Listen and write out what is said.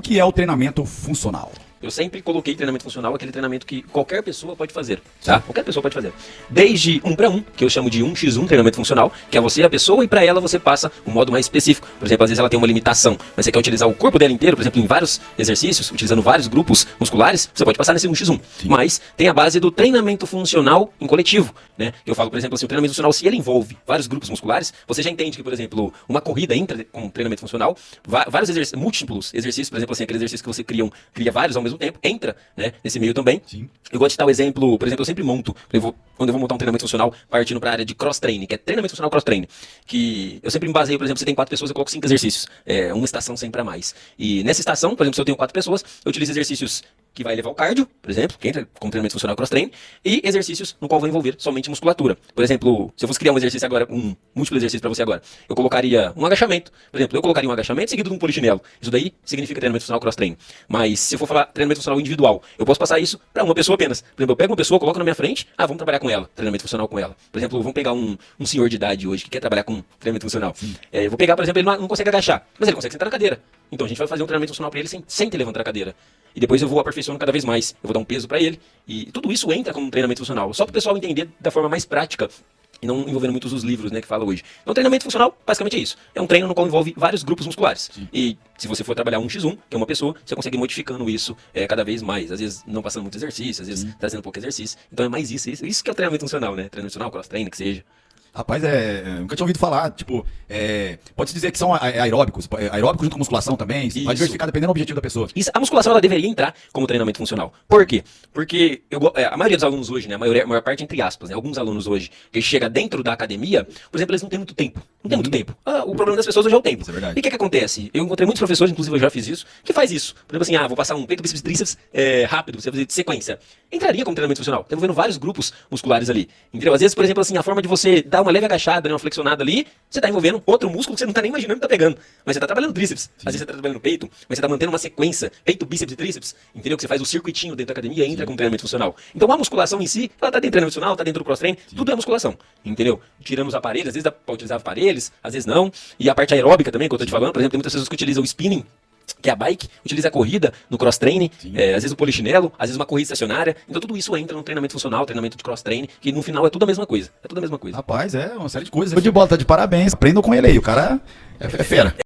que é o treinamento funcional? Eu sempre coloquei treinamento funcional, aquele treinamento que qualquer pessoa pode fazer, tá? Qualquer pessoa pode fazer. Desde 1 para 1, que eu chamo de 1x1 treinamento funcional, que é você e a pessoa, e para ela você passa um modo mais específico. Por exemplo, às vezes ela tem uma limitação, mas você quer utilizar o corpo dela inteiro, por exemplo, em vários exercícios, utilizando vários grupos musculares, você pode passar nesse 1x1. Sim. Mas tem a base do treinamento funcional em coletivo, né? Eu falo, por exemplo, assim, o treinamento funcional, se ele envolve vários grupos musculares, você já entende que, por exemplo, uma corrida entra com treinamento funcional, vários múltiplos exercícios, por exemplo, assim, aquele exercício que você cria vários ao mesmo tempo, entra, né, nesse meio também. Sim. Eu gosto de citar o exemplo, por exemplo, eu sempre monto, quando eu vou montar um treinamento funcional, partindo para a área de cross-training, que é treinamento funcional cross-training, que eu sempre me baseio, por exemplo, se tem 4 pessoas, eu coloco 5 exercícios, uma estação sempre a mais. E nessa estação, por exemplo, se eu tenho 4 pessoas, eu utilizo exercícios que vai levar o cardio, por exemplo, que entra com treinamento funcional cross-training, e exercícios no qual vou envolver somente musculatura. Por exemplo, se eu fosse criar um exercício agora, um múltiplo exercício para você agora, eu colocaria um agachamento. Por exemplo, eu colocaria um agachamento seguido de um polichinelo. Isso daí significa treinamento funcional cross-training. Mas se eu for falar treinamento funcional individual, eu posso passar isso para uma pessoa apenas. Por exemplo, eu pego uma pessoa, coloco na minha frente, vamos trabalhar com ela, treinamento funcional com ela. Por exemplo, vamos pegar um senhor de idade hoje que quer trabalhar com treinamento funcional. Eu vou pegar, por exemplo, ele não consegue agachar, mas ele consegue sentar na cadeira. Então a gente vai fazer um treinamento funcional para ele sem ter levantar a cadeira. E depois eu vou aperfeiçoando cada vez mais. Eu vou dar um peso para ele. E tudo isso entra como um treinamento funcional. Só para o pessoal entender da forma mais prática e não envolvendo muitos os livros, né, que fala hoje. Então, treinamento funcional, basicamente é isso. É um treino no qual envolve vários grupos musculares. Sim. E se você for trabalhar 1x1, que é uma pessoa, você consegue ir modificando isso cada vez mais. Às vezes não passando muito exercício, às vezes trazendo pouco exercício. Então é mais isso que é o treinamento funcional, né? Treinamento funcional, cross-training, que seja. Rapaz, nunca tinha ouvido falar, tipo, pode-se dizer que são aeróbicos junto com musculação também, pode diversificar dependendo do objetivo da pessoa. Isso, a musculação ela deveria entrar como treinamento funcional. Por quê? Porque a maioria dos alunos hoje, né, a maior parte entre aspas, né, alguns alunos hoje, que chega dentro da academia, por exemplo, eles não têm muito tempo. Não tem muito tempo. O problema das pessoas hoje é o tempo. Isso é verdade. E o que acontece? Eu encontrei muitos professores, inclusive eu já fiz isso, que faz isso. Por exemplo assim, vou passar um peito, bíceps, tríceps rápido, você vai fazer de sequência. Entraria como treinamento funcional. Tá envolvendo vários grupos musculares ali. Entendeu? Às vezes, por exemplo, assim, a forma de você dar uma leve agachada, né, uma flexionada ali, você tá envolvendo outro músculo que você não tá nem imaginando que tá pegando. Mas você tá trabalhando tríceps. Sim. Às vezes você tá trabalhando peito, mas você tá mantendo uma sequência, peito, bíceps e tríceps. Entendeu? Que você faz o circuitinho dentro da academia e entra com treinamento funcional. Então a musculação em si, ela tá dentro do treinamento funcional, tá dentro do cross-training, tudo é musculação. Entendeu? Tirando os aparelhos, às vezes dá pra utilizar aparelhos, às vezes não. E a parte aeróbica também, que eu tô te falando, por exemplo, tem muitas pessoas que utilizam o spinning, que é a bike, utiliza a corrida no cross-training, às vezes o polichinelo, às vezes uma corrida estacionária. Então tudo isso entra no treinamento funcional, treinamento de cross-training, que no final é tudo a mesma coisa. É tudo a mesma coisa. Rapaz, uma série de coisas. Foi de bola, tá de parabéns. Aprendam com ele aí, o cara é fera.